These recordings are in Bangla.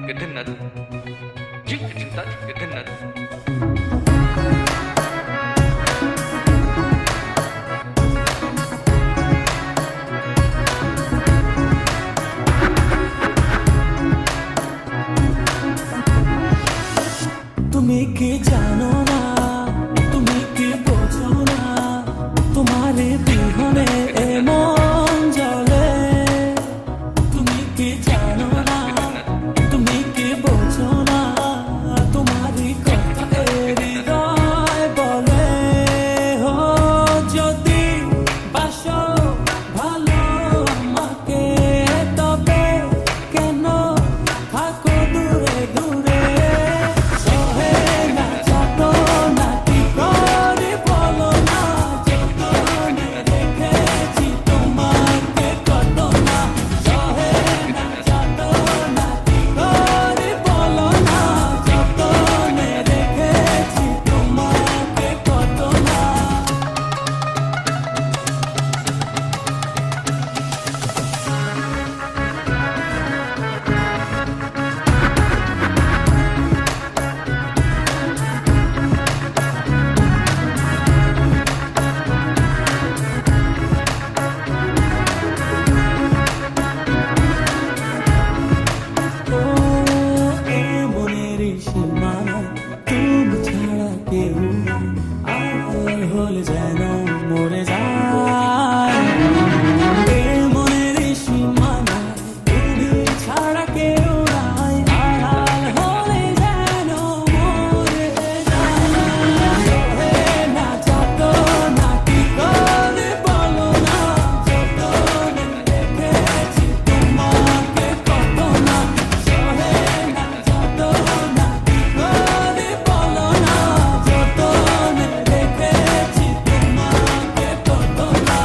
يدنت جنك جنتات يدنت তুমি কি জানো না, তুমি কি বোঝো না, তোমার বিহনে এমন জ্বলে। তুমি কি জানো না, তুমি কি বোঝো না, তোমার কথা হৃদয় বলে। হো যদি বাসো ভালো আমাকে, তবে কেন থাকো দূরে দূরে। তুমি ছাড়া কেউ আর হলে যেন মরে যায়। মনের সীমানা তুমি ছাড়া কেউ নাই, আড়াল হলে যেন মরে যায়। না যত না কি করে বলো না, যতনে দেখেছি তোমাকে কত না। সহে না যত না কি করে বলো না, যতনে দেখেছি তোমাকে কত না।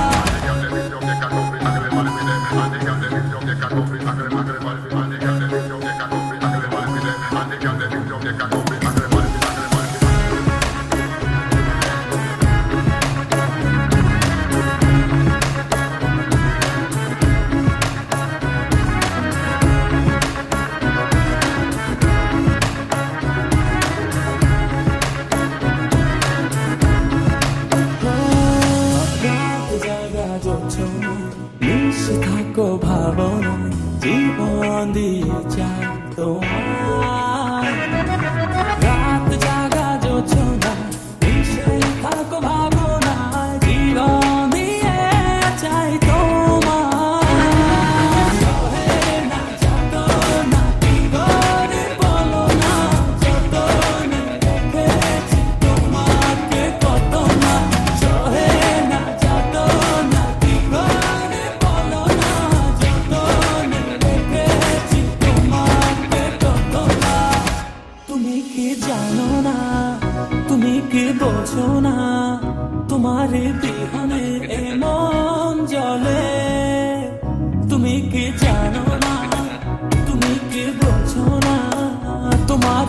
মিশে থাকো ভাবনা, জীবন দিয়ে চাই তোমার। রাত জাগা জোছনা, মিশে থাকো ভাবনা, জীবন দিয়ে চাই তোমার। সহে না যত না কি করে বলো না, যতনে দেখেছি তোমাকে কত না। সহে না যত না কি করে বলো না, যতনে দেখেছি তোমাকে কত না। তুমি কি জানো না, তুমি কি বোঝো না, তোমার বিহনে এমন জ্বলে। তুমি কি জানো না, তুমি কি বোঝো না, তোমার